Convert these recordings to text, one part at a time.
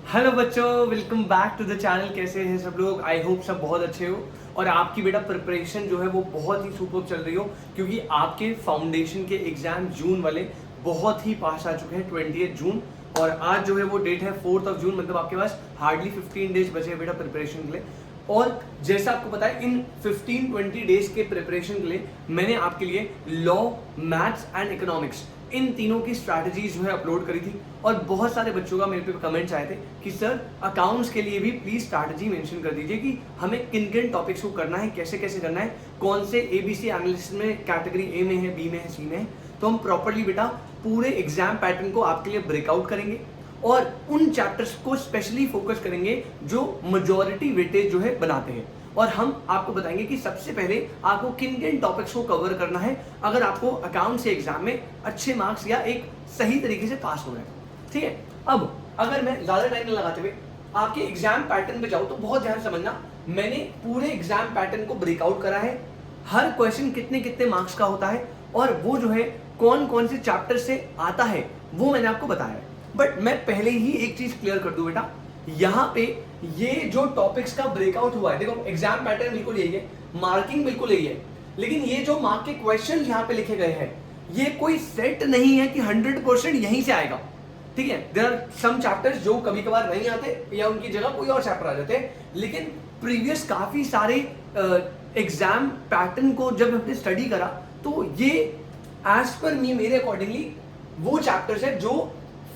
Hello बच्चों, welcome back to the channel. कैसे हैं सब लोग? आई होप सब बहुत अच्छे हो और आपकी बेटा प्रिपरेशन जो है वो बहुत ही सुपर चल रही हो, क्योंकि आपके फाउंडेशन के एग्जाम जून वाले बहुत ही पास आ चुके हैं 20 जून। और आज जो है वो डेट है 4 जून, मतलब आपके पास हार्डली 15 डेज बचे हैं बेटा प्रिपरेशन के लिए। और जैसा आपको पता है, इन 15-20 डेज के प्रिपरेशन के लिए मैंने आपके लिए लॉ, मैथ्स एंड इकोनॉमिक्स, इन तीनों की स्ट्रैटेजीज जो है अपलोड करी थी। और बहुत सारे बच्चों का मेरे पे कमेंट्स आए थे कि सर अकाउंट्स के लिए भी प्लीज स्ट्रैटेजी मेंशन कर दीजिए कि हमें किन किन टॉपिक्स को करना है, कैसे कैसे करना है, कौन से एबीसी एनालिसिस में कैटेगरी ए में है, बी में है, सी में है। तो हम प्रॉपरली बेटा पूरे एग्जाम पैटर्न को आपके लिए ब्रेकआउट करेंगे और उन चैप्टर्स को स्पेशली फोकस करेंगे जो मेजॉरिटी वेटेज जो है बनाते हैं। और हम आपको बताएंगे कि सबसे पहले आपको किन किन टॉपिक्स को कवर करना है अगर आपको अकाउंट से एग्जाम में अच्छे मार्क्स या एक सही तरीके से पास होना है। ठीक है, अब अगर मैं ज्यादा टाइम लगाते हुए आपके एग्जाम पैटर्न पे जाऊं तो बहुत ध्यान समझना, मैंने पूरे एग्जाम पैटर्न को ब्रेकआउट करा है। हर क्वेश्चन कितने कितने मार्क्स का होता है और वो जो है कौन कौन से चैप्टर से आता है वो मैंने आपको बताया है। बट मैं पहले ही एक चीज क्लियर कर दूं बेटा, यहाँ पे ये जो टॉपिक्स का ब्रेकआउट हुआ है, देखो एग्जाम पैटर्न बिल्कुल यही है, मार्किंग बिल्कुल यही है, लेकिन ये जो मार्क के क्वेश्चन यहाँ पे लिखे गए हैं ये कोई सेट नहीं है कि 100% यहीं से आएगा। ठीक है, देयर आर सम चैप्टर्स जो कभी कभार नहीं आते या उनकी जगह कोई और चैप्टर आ जाते हैं, लेकिन प्रीवियस काफी सारे एग्जाम पैटर्न को जब हमने स्टडी करा तो ये एज पर मी, मेरे अकॉर्डिंगली वो चैप्टर्स है जो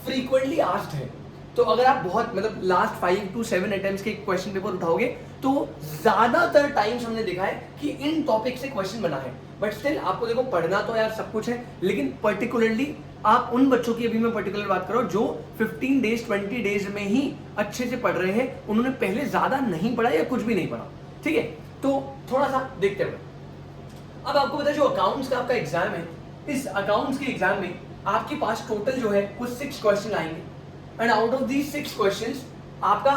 फ्रीक्वेंटली आस्क्ड है। तो अगर आप बहुत मतलब लास्ट 5 to 7 अटेम्प्ट्स के क्वेश्चन पेपर उठाओगे तो ज्यादातर टाइम्स हमने देखा है कि इन टॉपिक से क्वेश्चन बना है। बट स्टिल आपको देखो पढ़ना तो यार सब कुछ है, लेकिन पर्टिकुलरली आप उन बच्चों की अभी मैं पर्टिकुलर बात करो जो 15 डेज 20 डेज में ही अच्छे से पढ़ रहे हैं, उन्होंने पहले ज्यादा नहीं पढ़ा या कुछ भी नहीं पढ़ा। ठीक है, तो थोड़ा सा देखते हुए अब आपको पता है जो अकाउंट्स का आपका एग्जाम है, इस अकाउंट्स के एग्जाम में आपके पास टोटल जो है कुछ 6 क्वेश्चन आएंगे and out of these 6 questions आपका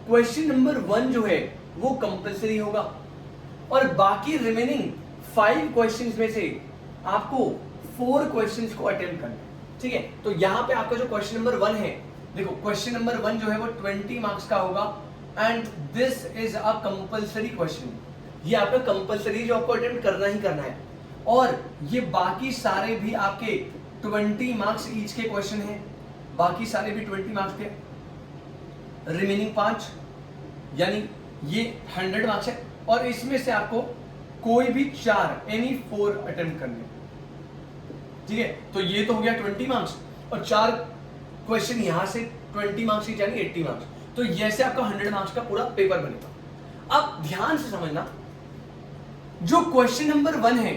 क्वेश्चन नंबर 1 जो है वो कंपलसरी होगा और बाकी रिमेनिंग 5 क्वेश्चंस में से आपको 4 क्वेश्चंस को अटेम्प्ट करना है। ठीक है, तो यहाँ पे आपका जो क्वेश्चन नंबर 1 है, देखो क्वेश्चन नंबर 1 जो है वो 20 मार्क्स का होगा and this is a compulsory question. ये आपका कंपलसरी जो आपको अटेम्प्ट करना ही करना है। और ये बाकी सारे भी आपके 20 मार्क्स ईच के क्वेश्चन हैं, बाकी सारे भी 20 मार्क्स के, रिमेनिंग 5 यानी ये 100 मार्क्स है। और इसमें से आपको कोई भी 4 एनी 4 अटेम्प्ट करने। ठीक है, तो ये तो हो गया 20 मार्क्स और 4 क्वेश्चन यहां से 20 मार्क्स यानी 80 मार्क्स। तो जैसे आपका 100 मार्क्स का पूरा पेपर बनेगा। अब ध्यान से समझना, जो क्वेश्चन नंबर 1 है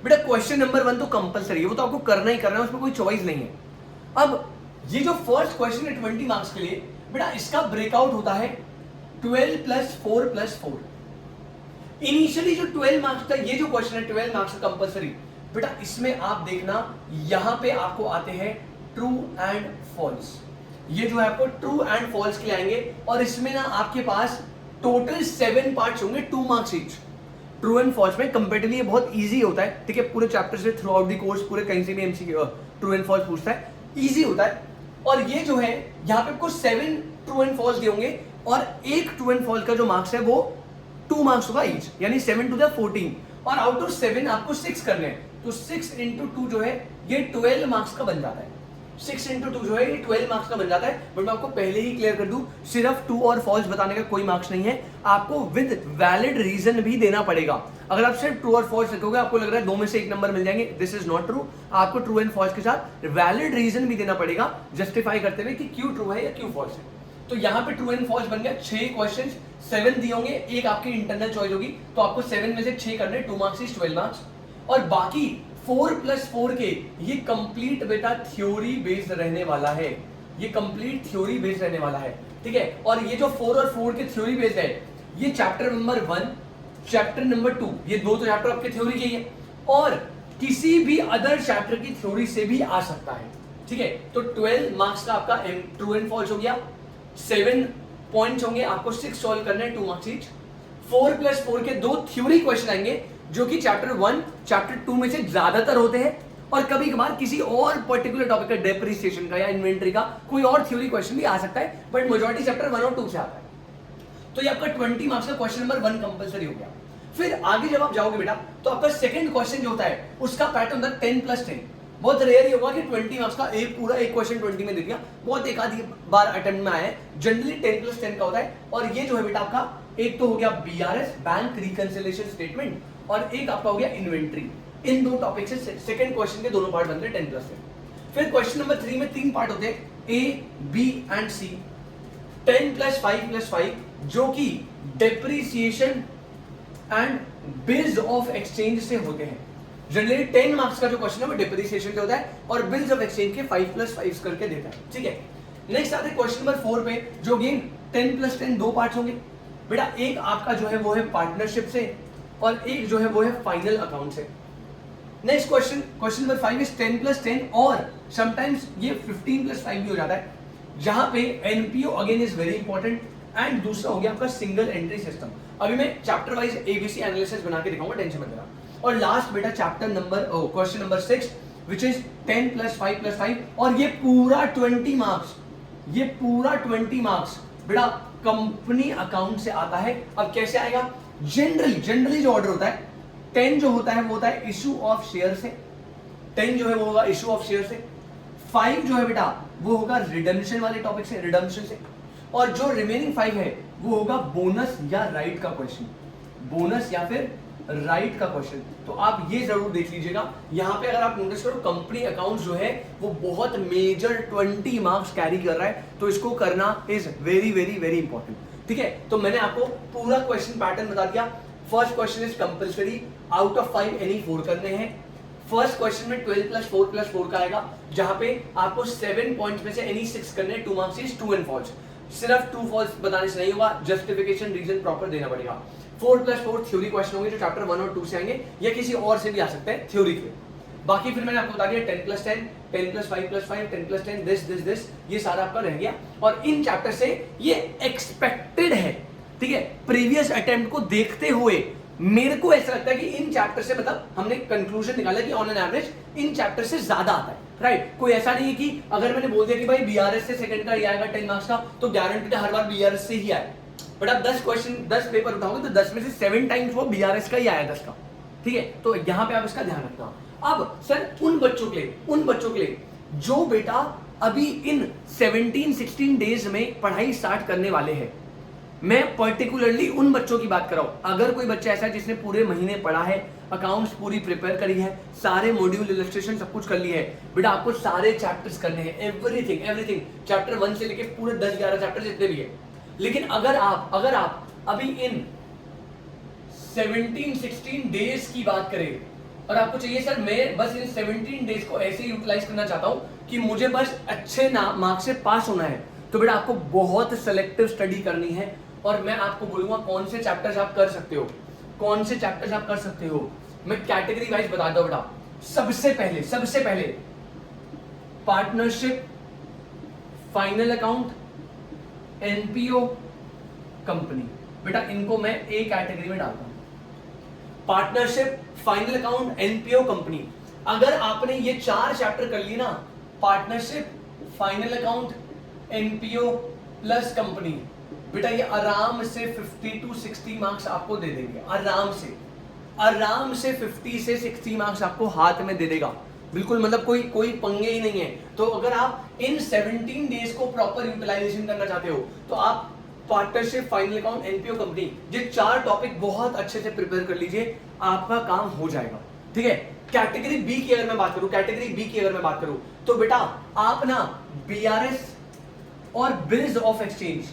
बेटा, क्वेश्चन नंबर 1 तो कंपलसरी है, वो तो आपको करना ही करना है, उसमें कोई चॉइस नहीं है। अब ये जो फर्स्ट क्वेश्चन है 20 मार्क्स के लिए बेटा, इसका ब्रेकआउट होता है 12 + 4 + 4। इनिशियली जो 12 मार्क्स का ये जो क्वेश्चन है 12 मार्क्स का कंपलसरी बेटा, इसमें आप देखना यहां पे आपको आते हैं ट्रू एंड फॉल्स। ये जो है आपको ट्रू एंड फॉल्स के लिए आएंगे और इसमें ना आपके पास टोटल 7 पार्ट्स होंगे, 2 marks each. True and false में कंपैरेटिवली ये बहुत इजी होता है। ठीक है, पूरे चैप्टर से थ्रू आउट द कोर्स पूरे कहीं से भी एमसीक्यू ट्रू एंड फॉल्स पूछता है, इजी होता है। और ये जो है यहाँ पे आपको 7 ट्रू एंड फॉल्स दिए और एक ट्रू एंड फॉल्स का जो मार्क्स है वो 2 मार्क्स होगा ईच, यानी 7 to the 14। और आउट ऑफ 7 आपको 6 करने हैं, तो 6 × 2 जो है ये 12 मार्क्स का बन जाता है। 6 × 2 जो है ये 12 मार्क्स का बन जाता है। बट मैं आपको पहले ही क्लियर कर दूं, सिर्फ ट्रू और फॉल्स बताने का कोई मार्क्स नहीं है, आपको विद वैलिड रीजन भी देना पड़ेगा। अगर आप सिर्फ ट्रू और फॉल्स लिखोगे, आपको लग रहा है 2 में से 1 नंबर मिल जाएंगे, दिस इज नॉट ट्रू। आपको ट्रू एंड फॉल्स के साथ वैलिड रीजन भी देना पड़ेगा, जस्टिफाई करते हुए कि क्यों ट्रू है या क्यों फॉल्स है। तो यहाँ पे ट्रू एंड फॉल्स बन गया। 6 क्वेश्चन 7 दिए होंगे, एक आपकी इंटरनल चॉइस होगी, तो आपको 7 में से 6 करने, 2 मार्क्स इज 12 मार्क्स। और बाकी 4 + 4 के ये कंप्लीट बेटा थ्योरी बेस्ड रहने वाला है, ये कंप्लीट थ्योरी बेस्ड रहने वाला है। ठीक है, और ये जो 4 और 4 के थ्योरी बेस्ड है, ये चैप्टर नंबर 1 चैप्टर नंबर 2, ये 2 तो चैप्टर आपके थ्योरी के ही है और किसी भी अदर चैप्टर की थ्योरी से भी आ सकता है। ठीक है, तो 12 मार्क्स का आपका ट्रू एंड फॉल्स हो गया, 7 पॉइंट्स होंगे, आपको 6 सॉल्व करने हैं, 2 मार्क्स ईच। 4 + 4 के 2 थ्योरी क्वेश्चन आएंगे जो कि चैप्टर 1 चैप्टर 2 में से ज्यादातर होते हैं और कभी कभार किसी और पर्टिकुलर टॉपिक का, डेप्रिसिएशन का या इन्वेंट्री का कोई और थ्योरी क्वेश्चन भी आ सकता है, बट मेजॉरिटी चैप्टर 1 और 2 से आता है। तो ये आपका 20 मार्क्स का क्वेश्चन नंबर 1 कंपलसरी हो गया। फिर आगे जब आप जाओगे बेटा तो आपका सेकंड क्वेश्चन जो होता है उसका पैटर्न होता है 10+10। बहुत रेयर ही होगा कि 20 मार्क्स का एक पूरा एक क्वेश्चन 20 में दे दिया, बहुत एक आधी बार अटेम्प्ट में आया है। जनरली 10+10 का होता है। और ये जो है बेटा आपका एक तो हो गया BRS, बैंक रिकंसिलिएशन स्टेटमेंट, और एक आपका हो गया इन्वेंट्री। इन दो टॉपिक से सेकंड क्वेश्चन के दोनों पार्ट बनते हैं 10+10। फिर क्वेश्चन नंबर 3 में 3 पार्ट होते हैं, A, B एंड C। 10+5+5 जो कि depreciation and bills of exchange से होते हैं। जनरली 10 मार्क्स का जो क्वेश्चन है वो डेप्रिसिएशन से होता है और बिल्स ऑफ एक्सचेंज के 5+5 करके देता है। ठीक है, नेक्स्ट आते हैं क्वेश्चन नंबर 4 पे, जो अगेन 10+10 दो पार्ट्स होंगे बेटा। एक आपका जो है वो है पार्टनरशिप से और एक जो है वो है फाइनल अकाउंट से। Next question, question number 5 is 10+10 और समटाइम्स ये 15+5 भी हो जाता है, जहां पे NPO again is very important and दूसरा हो गया आपका सिंगल एंट्री सिस्टम। अभी मैं चैप्टर वाइज एबीसी एनालिसिस बना के दिखाऊंगा, टेंशन मत लेना। और लास्ट बेटा chapter number question number 6 which is 10+5+5 और ये पूरा 20 मार्क्स, ये पूरा 20 मार्क्स बेटा कंपनी अकाउंट से आता है। अब कैसे आएगा? जनरली जो ऑर्डर होता है 10 जो होता है वो होता है इशू ऑफ शेयर से, 10 जो है वो होगा इशू ऑफ शेयर से। 5 जो है बेटा वो होगा रिडेम्पशन वाले टॉपिक से, रिडेम्पशन से। और जो रिमेनिंग 5 है वो होगा बोनस या राइट का क्वेश्चन, बोनस या फिर राइट का क्वेश्चन। तो आप ये जरूर देख लीजिएगा। यहां पे अगर आप नोटिस करो कंपनी अकाउंट्स जो है वो बहुत मेजर 20 मार्क्स कैरी कर रहा है, तो इसको करना is very very very important. ठीक है, तो मैंने आपको पूरा क्वेश्चन पैटर्न बता दिया। First question is compulsory, out of 5 any 4 करने हैं। फर्स्ट क्वेश्चन में 12+4+4 का आएगा, जहां पे आपको 7 पॉइंट्स में से एनी 6 करने हैं। 2 marks is true and false. सिर्फ ट्रू फॉल्स बताने से नहीं होगा, जस्टिफिकेशन रीजन प्रॉपर देना पड़ेगा। 4+4 थ्योरी क्वेश्चन होंगे जो चैप्टर 1 और 2 से आएंगे या किसी और से भी आ सकते हैं थ्योरी के। बाकी फिर मैंने आपको बता दिया 10+10, 10+5+5, 10+10 दिस ये सारा आपका रह गया। और इन चैप्टर से ये एक्सपेक्टेड है, ठीक है, प्रीवियस अटेम्प्ट को देखते हुए मेरे को ऐसा लगता है कि इन चैप्टर से मतलब हमने कंक्लूजन निकाला कि on an average in chapter से ज्यादा आता है। राइट, कोई ऐसा नहीं है कि अगर मैंने बोल दिया कि भाई बीआरएस से सेकंड का ये आएगा 10 मार्क्स का, तो गारंटी हर बार बीआरएस से ही आए। बट आप 10 क्वेश्चन 10 पेपर उठाओगे तो 10 में से 7 टाइम्स वो बीआरएस का ही आया 10 का। ठीक है, तो यहाँ पे आप इसका ध्यान रखना। अब सर उन बच्चों के लिए जो बेटा अभी इन 17-16 डेज में पढ़ाई स्टार्ट करने वाले हैं, मैं पर्टिकुलरली उन बच्चों की बात कर रहा हूं। अगर कोई बच्चा ऐसा है जिसने पूरे महीने पढ़ा है, अकाउंट्स पूरी प्रिपेयर करी है, सारे मॉड्यूल इलस्ट्रेशन सब कुछ कर लिया है, बेटा आपको सारे चैप्टर्स करने हैं, एवरीथिंग चैप्टर 1 से लेके पूरे 10-11 चैप्टर जितने भी है। लेकिन अगर आप अभी इन 17-16 डेज की बात करें और आपको चाहिए सर मैं बस इन 17 डेज को ऐसे यूटिलाइज करना चाहता हूं कि मुझे बस अच्छे मार्क्स से पास होना है, तो बेटा आपको बहुत सेलेक्टिव स्टडी करनी है। और मैं आपको बोलूंगा कौन से चैप्टर्स आप कर सकते हो, मैं कैटेगरी वाइज बता दूं बेटा। सबसे पहले partnership, final account, NPO, company, बेटा इनको मैं एक कैटेगरी में डालता हूं। Partnership, final account, NPO, company. अगर आपने ये 4 चैप्टर कर लिए ना, partnership, final account, NPO plus company, बेटा ये आराम से 50 to 60 मार्क्स आपको दे देंगे। आराम से 50 से 60 मार्क्स आपको हाथ में दे देगा, बिल्कुल मतलब कोई पंगे ही नहीं है। तो अगर आप इन 17 डेज को प्रॉपर यूटिलाइजेशन करना चाहते हो तो आप partnership, final account, NPO, company, ये 4 टॉपिक बहुत अच्छे से प्रिपेयर कर लीजिए, आपका काम हो जाएगा। ठीक है, कैटेगरी बी की अगर मैं बात करूं तो बेटा आप ना बीआरएस और बिल्स ऑफ एक्सचेंज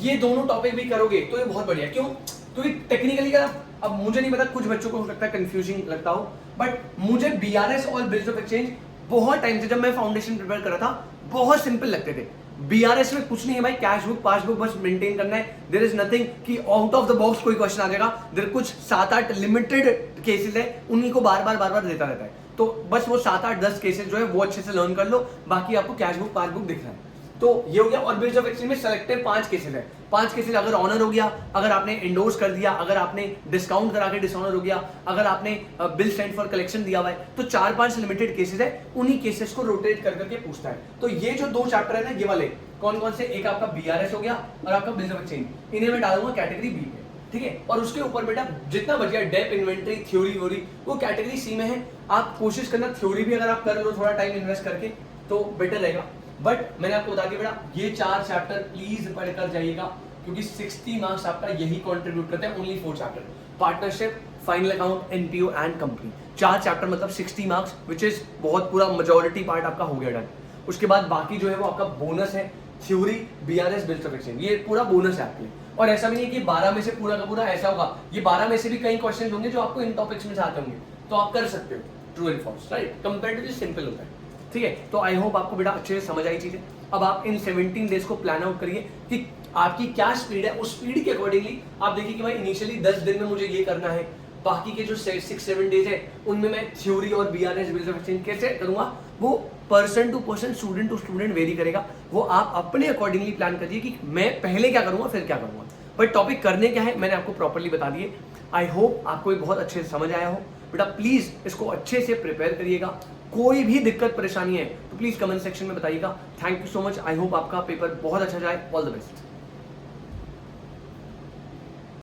ये दोनों टॉपिक भी करोगे तो ये बहुत बढ़िया। क्यों? क्योंकि टेक्निकली का अब मुझे नहीं पता, कुछ बच्चों को हो सकता है कंफ्यूजिंग लगता हो, बट मुझे बीआरएस और बिल्स ऑफ एक्सचेंज बहुत टाइम से जब मैं फाउंडेशन प्रिपेयर कर रहा था बहुत सिंपल लगते थे। बीआरएस में कुछ नहीं है भाई, कैश बुक पासबुक बस मेंटेन करना है। देयर इज नथिंग कि आउट ऑफ द बॉक्स कोई क्वेश्चन आ जाएगा। देयर कुछ 7-8 लिमिटेड केसेस है, उन्हीं को बार बार देता रहता है। तो बस वो 7-8-10 केसेस जो है वो अच्छे से लर्न कर लो, बाकी आपको कैश बुक पासबुक दिख रहा है। तो ये हो गया। और बिल्स ऑफ एक्सचेंज में सेलेक्टेड 5 केसेस है। 5 केसेस अगर ऑनर हो गया, अगर आपने एंडोर्स कर दिया, अगर आपने डिस्काउंट करा के डिसऑनर हो गया, अगर आपने बिल सेंड फॉर कलेक्शन दिया हुआ है, तो 4-5 लिमिटेड केसेस है। उन्हीं केसेस को रोटेट कर करके पूछता है। तो ये जो 2 चैप्टर है ना, ये वाले कौन कौन से, एक आपका बीआरएस हो गया और आपका बिल्स ऑफ एक्सचेंज, इन्हें मैं डालूंगा कैटेगरी बी में, ठीक है। और उसके ऊपर बेटा जितना बच गया डेप, इन्वेंटरी, थ्योरी वोरी, वो कैटेगरी सी में है। आप कोशिश करना थ्योरी भी अगर आप कर लो थोड़ा टाइम इन्वेस्ट करके तो बेटर रहेगा। बट मैंने आपको बता दिया बेटा, ये 4 चैप्टर प्लीज पढ़कर जाइएगा, क्योंकि 60 मार्क्स आपका यही कंट्रीब्यूट करते हैं। Only 4 chapter, partnership, final account, NPO and company. 4 chapter मतलब 60 मार्क्स, विच इज बहुत पूरा मेजॉरिटी पार्ट आपका हो गया डन। उसके बाद बाकी जो है वो आपका बोनस है, theory, BRS, bills of exchange, ये पूरा बोनस है आपके लिए। और ऐसा भी नहीं है कि 12 में से पूरा का पूरा ऐसा होगा, ये 12 में से भी कई क्वेश्चन होंगे जो आपको इन टॉपिक्स में आते होंगे, तो आप कर सकते हो true and false, right. Comparatively simple होता है, ठीक है। तो आई होप आपको बेटा अच्छे से समझ आई चीजें। अब आप इन 17 डेज को प्लान आउट करिए कि आपकी क्या स्पीड है, उस स्पीड के अकॉर्डिंगली आप देखिए कि भाई इनिशियली 10 दिन में मुझे ये करना है, बाकी के जो 6-7 डेज है उनमें मैं थ्योरी और बीआरएस, बिल्स ऑफ एक्सचेंज कैसे करूंगा, वो person to person, student to student vary करेगा। वो आप अपने अकॉर्डिंगली प्लान करिए कि मैं पहले क्या करूंगा फिर क्या करूंगा। बट टॉपिक करने क्या है मैंने आपको प्रॉपर्ली बता दिए। आई होप आपको ये बहुत अच्छे से समझ आया हो। बेटा प्लीज इसको अच्छे से प्रिपेयर करिएगा। कोई भी दिक्कत परेशानी है तो प्लीज कमेंट सेक्शन में बताइएगा। Thank you so much. I hope आपका पेपर बहुत अच्छा जाए। All the best.